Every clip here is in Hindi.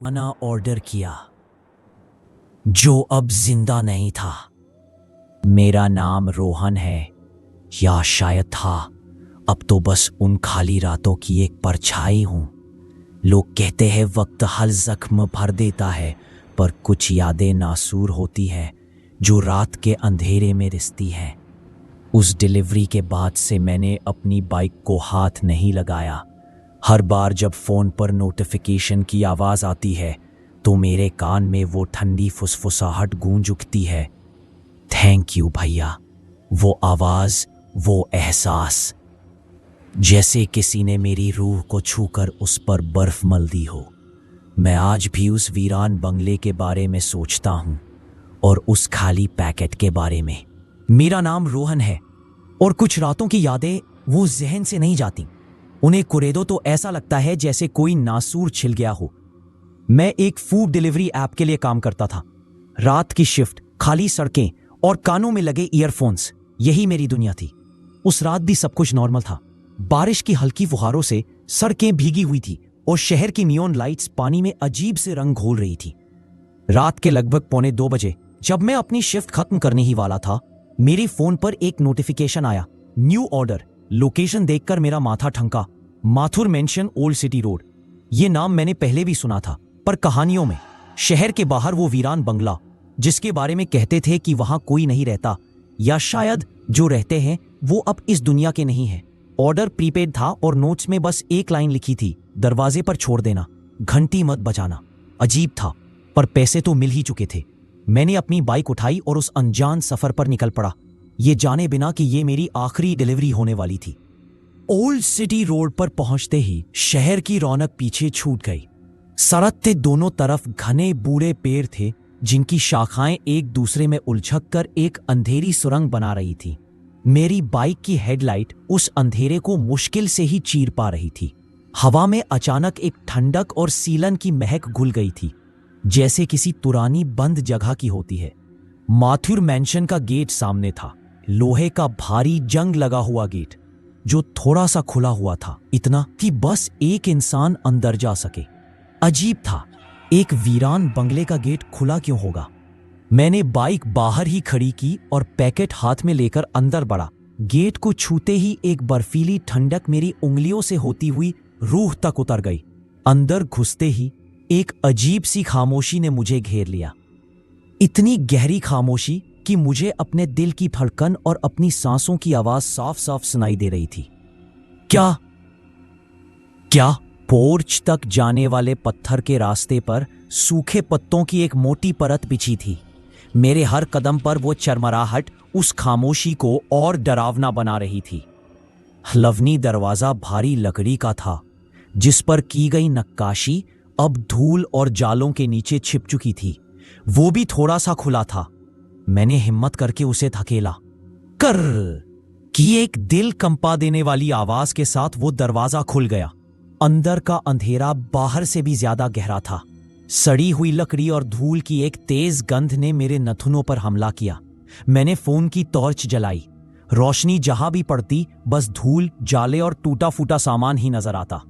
खाना ऑर्डर किया जो अब जिंदा नहीं था। मेरा नाम रोहन है, या शायद था। अब तो बस उन खाली रातों की एक परछाई हूं। लोग कहते हैं वक्त हर जख्म भर देता है, पर कुछ यादें नासूर होती है जो रात के अंधेरे में रिसती हैं। उस डिलीवरी के बाद से मैंने अपनी बाइक को हाथ नहीं लगाया। हर बार जब फोन पर नोटिफिकेशन की आवाज आती है तो मेरे कान में वो ठंडी फुसफुसाहट गूंज उठती है। थैंक यू भैया। वो आवाज, वो एहसास, जैसे किसी ने मेरी रूह को छूकर उस पर बर्फ मल दी हो। मैं आज भी उस वीरान बंगले के बारे में सोचता हूं और उस खाली पैकेट के बारे में। मेरा नाम रोहन है और कुछ रातों की यादें वो जहन से नहीं जाती। उन्हें कुरेदो तो ऐसा लगता है जैसे कोई नासूर छिल गया हो। मैं एक फूड डिलीवरी ऐप के लिए काम करता था। रात की शिफ्ट, खाली सड़कें और कानों में लगे ईयरफोन्स, यही मेरी दुनिया थी। उस रात भी सब कुछ नॉर्मल था। बारिश की हल्की फुहारों से सड़कें भीगी हुई थी और शहर की नियॉन लाइट्स पानी में अजीब से रंग घोल रही थी। रात के लगभग 1:45 बजे जब मैं अपनी शिफ्ट खत्म करने ही वाला था, मेरे फोन पर एक नोटिफिकेशन आया, न्यू ऑर्डर। लोकेशन देखकर मेरा माथा ठनका। Mathur mention, old city road. ये नाम मैंने पहले भी सुना था, पर कहानियों में। शहर के बाहर वो वीरान बंगला जिसके बारे में कहते थे कि वहां कोई नहीं रहता, या शायद जो रहते हैं वो अब इस दुनिया के नहीं है। ऑर्डर प्रीपेड था और नोट्स में बस एक लाइन लिखी थी, दरवाजे पर छोड़ देना, घंटी मत बजाना। अजीब था, पर पैसे तो मिल ही चुके थे। मैंने अपनी बाइक उठाई और उस अनजान सफर पर निकल पड़ा, ये जाने बिना कि ये मेरी आखिरी डिलीवरी होने वाली थी। ओल्ड सिटी रोड पर पहुंचते ही शहर की रौनक पीछे छूट गई। सड़क के दोनों तरफ घने बूढ़े पेड़ थे जिनकी शाखाएं एक दूसरे में उलझक कर एक अंधेरी सुरंग बना रही थी। मेरी बाइक की हेडलाइट उस अंधेरे को मुश्किल से ही चीर पा रही थी। हवा में अचानक एक ठंडक और सीलन की महक घुल गई थी, जैसे किसी पुरानी बंद जगह की होती है। माथुर मैंशन का गेट सामने था, लोहे का भारी जंग लगा हुआ गेट जो थोड़ा सा खुला हुआ था, इतना कि बस एक इंसान अंदर जा सके। अजीब था, एक वीरान बंगले का गेट खुला क्यों होगा? मैंने बाइक बाहर ही खड़ी की और पैकेट हाथ में लेकर अंदर बढ़ा। गेट को छूते ही एक बर्फीली ठंडक मेरी उंगलियों से होती हुई रूह तक उतर गई। अंदर घुसते ही एक अजीब सी खामोशी ने मुझे घेर लिया। इतनी गहरी खामोशी कि मुझे अपने दिल की धड़कन और अपनी सांसों की आवाज साफ साफ सुनाई दे रही थी। क्या पोर्च तक जाने वाले पत्थर के रास्ते पर सूखे पत्तों की एक मोटी परत बिछी थी। मेरे हर कदम पर वो चरमराहट उस खामोशी को और डरावना बना रही थी। लवनी दरवाजा भारी लकड़ी का था, जिस पर की गई नक्काशी अब धूल और जालों के नीचे छिप चुकी थी। वो भी थोड़ा सा खुला था। मैंने हिम्मत करके उसे धकेला। कर की एक दिल कंपा देने वाली आवाज के साथ वो दरवाजा खुल गया। अंदर का अंधेरा बाहर से भी ज्यादा गहरा था। सड़ी हुई लकड़ी और धूल की एक तेज गंध ने मेरे नथुनों पर हमला किया। मैंने फोन की टॉर्च जलाई। रोशनी जहां भी पड़ती बस धूल, जाले और टूटा फूटा सामान ही नजर आता।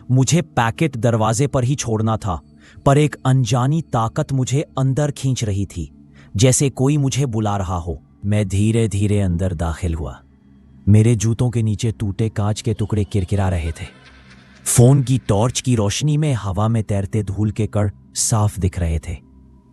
मुझे पैकेट दरवाजे पर ही छोड़ना था, पर एक अनजानी ताकत मुझे अंदर खींच रही थी, जैसे कोई मुझे बुला रहा हो। मैं धीरे धीरे अंदर दाखिल हुआ। मेरे जूतों के नीचे टूटे कांच के टुकड़े किरकिरा रहे थे। फोन की टॉर्च की रोशनी में हवा में तैरते धूल के कण साफ दिख रहे थे।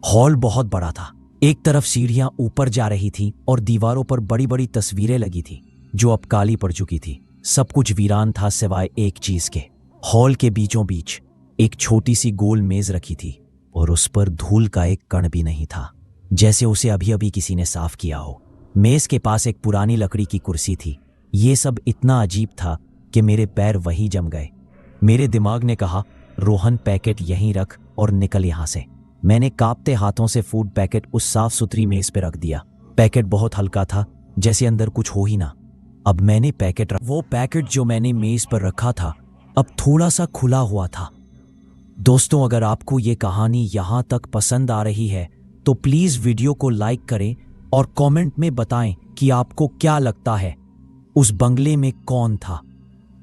हॉल बहुत बड़ा था। एक तरफ सीढ़ियां ऊपर जा रही थी और दीवारों पर बड़ी बड़ी तस्वीरें लगी थी जो अब काली पड़ चुकी थी। सब कुछ वीरान था सिवाय एक चीज के। हॉल के बीचों बीच एक छोटी सी गोल मेज रखी थी और उस पर धूल का एक कण भी नहीं था, जैसे उसे अभी अभी किसी ने साफ किया हो। मेज के पास एक पुरानी लकड़ी की कुर्सी थी। ये सब इतना अजीब था कि मेरे पैर वहीं जम गए। मेरे दिमाग ने कहा, रोहन पैकेट यहीं रख और निकल यहां से। मैंने कांपते हाथों से फूड पैकेट उस साफ सुथरी मेज पर रख दिया। पैकेट बहुत हल्का था, जैसे अंदर कुछ हो ही ना। अब मैंने वो पैकेट जो मैंने मेज पर रखा था अब थोड़ा सा खुला हुआ था। दोस्तों, अगर आपको ये कहानी यहां तक पसंद आ रही है तो प्लीज वीडियो को लाइक करें और कमेंट में बताएं कि आपको क्या लगता है उस बंगले में कौन था।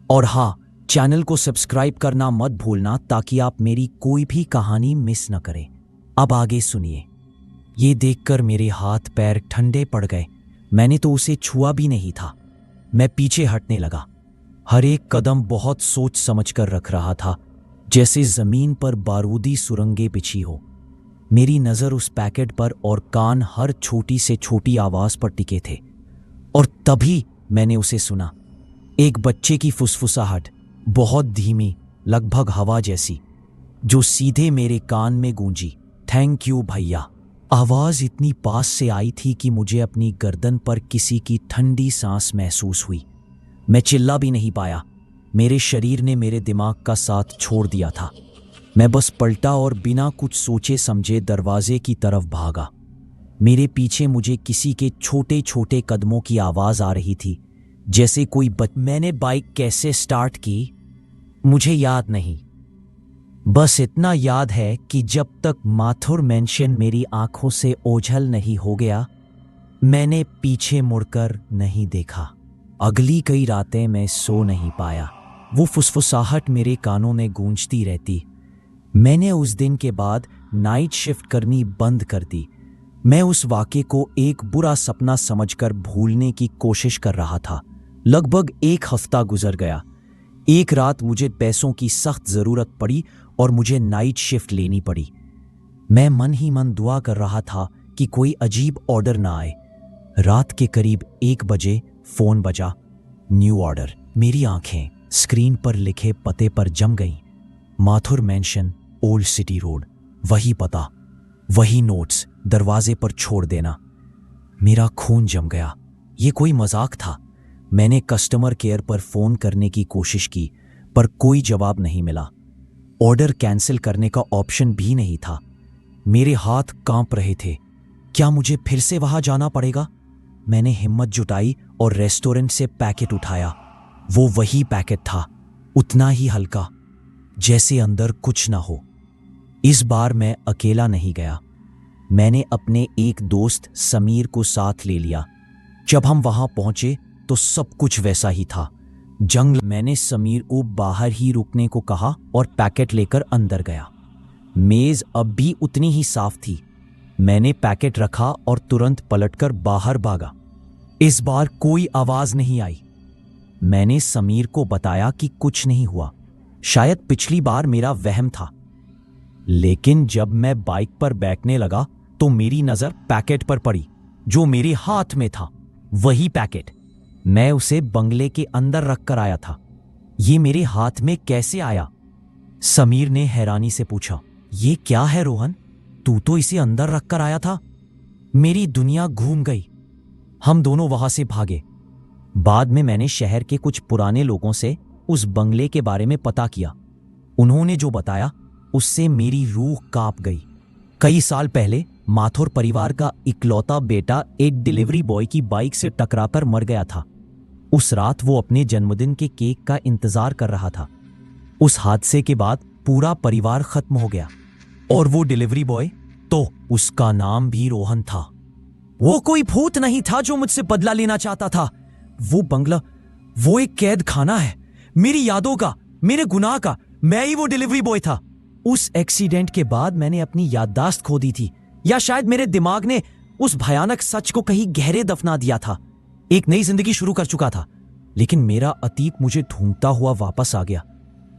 और हाँ, चैनल को सब्सक्राइब करना मत भूलना ताकि आप मेरी कोई भी कहानी मिस न करें। अब आगे सुनिए। ये देखकर मेरे हाथ पैर ठंडे पड़ गए। मैंने तो उसे छुआ भी नहीं था। मैं पीछे हटने लगा। हर एक कदम बहुत सोच समझ कर रख रहा था, जैसे जमीन पर बारूदी सुरंगें बिछी हो। मेरी नजर उस पैकेट पर और कान हर छोटी से छोटी आवाज पर टिके थे। और तभी मैंने उसे सुना, एक बच्चे की फुसफुसाहट, बहुत धीमी, लगभग हवा जैसी, जो सीधे मेरे कान में गूंजी। थैंक यू भैया। आवाज इतनी पास से आई थी कि मुझे अपनी गर्दन पर किसी की ठंडी सांस महसूस हुई। मैं चिल्ला भी नहीं पाया। मेरे शरीर ने मेरे दिमाग का साथ छोड़ दिया था। मैं बस पलटा और बिना कुछ सोचे समझे दरवाजे की तरफ भागा। मेरे पीछे मुझे किसी के छोटे छोटे कदमों की आवाज आ रही थी, जैसे कोई मैंने बाइक कैसे स्टार्ट की मुझे याद नहीं। बस इतना याद है कि जब तक माथुर मेंशन मेरी आंखों से ओझल नहीं हो गया, मैंने पीछे मुड़कर नहीं देखा। अगली कई रातें मैं सो नहीं पाया। वो फुसफुसाहट मेरे कानों में गूंजती रहती। मैंने उस दिन के बाद नाइट शिफ्ट करनी बंद कर दी। मैं उस वाक़े को एक बुरा सपना समझकर भूलने की कोशिश कर रहा था। लगभग एक हफ्ता गुजर गया। एक रात मुझे पैसों की सख्त ज़रूरत पड़ी और मुझे नाइट शिफ्ट लेनी पड़ी। मैं मन ही मन दुआ कर रहा था कि कोई अजीब ऑर्डर ना आए। रात के करीब 1 बजे फ़ोन बजा। New order. मेरी आंखें स्क्रीन पर लिखे पते पर जम गईं। Mathur mention, old city road. वही पता, वही नोट्स, दरवाजे पर छोड़ देना। मेरा खून जम गया। ये कोई मजाक था। मैंने कस्टमर केयर पर फ़ोन करने की कोशिश की, पर कोई जवाब नहीं मिला। ऑर्डर कैंसिल करने का ऑप्शन भी नहीं था। मेरे हाथ कांप रहे थे। क्या मुझे फिर से वहां जाना पड़ेगा? मैंने हिम्मत जुटाई और रेस्टोरेंट से पैकेट उठाया। वो वही पैकेट था, उतना ही हल्का, जैसे अंदर कुछ ना हो। इस बार मैं अकेला नहीं गया। मैंने अपने एक दोस्त समीर को साथ ले लिया। जब हम वहां पहुंचे तो सब कुछ वैसा ही था। मैंने समीर को बाहर ही रुकने को कहा और पैकेट लेकर अंदर गया। मेज अब भी उतनी ही साफ थी। मैंने पैकेट रखा और तुरंत पलटकर बाहर भागा। इस बार कोई आवाज नहीं आई। मैंने समीर को बताया कि कुछ नहीं हुआ। शायद पिछली बार मेरा वहम था। लेकिन जब मैं बाइक पर बैठने लगा तो मेरी नजर पैकेट पर पड़ी, जो मेरे हाथ में था। वही पैकेट। मैं उसे बंगले के अंदर रख कर आया था। ये मेरे हाथ में कैसे आया? समीर ने हैरानी से पूछा। ये क्या है रोहन? तू तो इसे अंदर रख कर आया था। मेरी दुनिया घूम गई। हम दोनों वहां से भागे। बाद में मैंने शहर के कुछ पुराने लोगों से उस बंगले के बारे में पता किया। उन्होंने जो बताया उससे मेरी रूह कांप गई। कई साल पहले माथुर परिवार का इकलौता बेटा एक डिलीवरी बॉय की बाइक से टकराकर मर गया था। उस रात वो अपने जन्मदिन के केक का इंतजार कर रहा था। उस हादसे के बाद पूरा परिवार खत्म हो गया। और वो डिलीवरी बॉय, तो उसका नाम भी रोहन था। वो कोई भूत नहीं था जो मुझसे बदला लेना चाहता था। वो बंगला, वो एक कैद खाना है, मेरी यादों का, मेरे गुनाह का। मैं ही वो डिलीवरी बॉय था। उस एक्सीडेंट के बाद मैंने अपनी याददाश्त खो दी थी, या शायद मेरे दिमाग ने उस भयानक सच को कहीं गहरे दफना दिया था। एक नई जिंदगी शुरू कर चुका था, लेकिन मेरा अतीत मुझे ढूंढता हुआ वापस आ गया।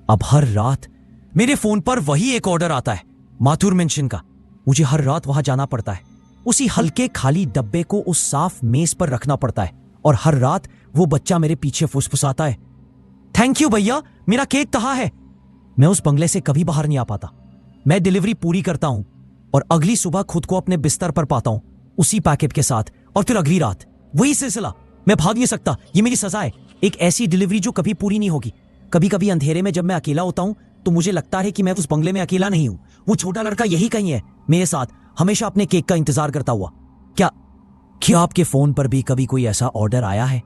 अब हर रात मेरे फोन पर वही एक ऑर्डर आता है, माथुर मेंशन का। मुझे हर रात वहां जाना पड़ता है। उसी हल्के खाली डब्बे को उस साफ मेज पर रखना पड़ता है, और हर रात वो बच्चा मेरे पीछे फुसफुसाता है, थैंक यू भैया, मेरा केक कहाँ है? मैं उस बंगले से कभी बाहर नहीं आ पाता। मैं डिलीवरी पूरी करता हूं और अगली सुबह खुद को अपने बिस्तर पर पाता हूं, उसी पैकेट के साथ। और फिर अगली रात वही सिलसिला। मैं भाग नहीं सकता, ये मेरी सजा है। एक ऐसी डिलीवरी जो कभी पूरी नहीं होगी। कभी कभी अंधेरे में जब मैं अकेला होता हूं तो मुझे लगता है कि मैं उस बंगले में अकेला नहीं हूं। वो छोटा लड़का यही कहीं है, मेरे साथ, हमेशा अपने केक का इंतजार करता हुआ। क्या आपके फोन पर भी कभी कोई ऐसा ऑर्डर आया है?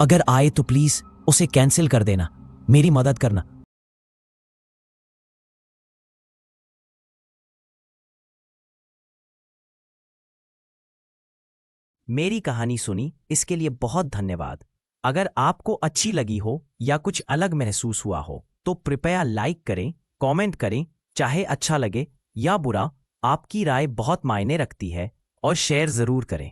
अगर आए तो प्लीज उसे कैंसिल कर देना, मेरी मदद करना। मेरी कहानी सुनी इसके लिए बहुत धन्यवाद। अगर आपको अच्छी लगी हो या कुछ अलग महसूस हुआ हो तो कृपया लाइक करें, कमेंट करें, चाहे अच्छा लगे या बुरा, आपकी राय बहुत मायने रखती है, और शेयर जरूर करें।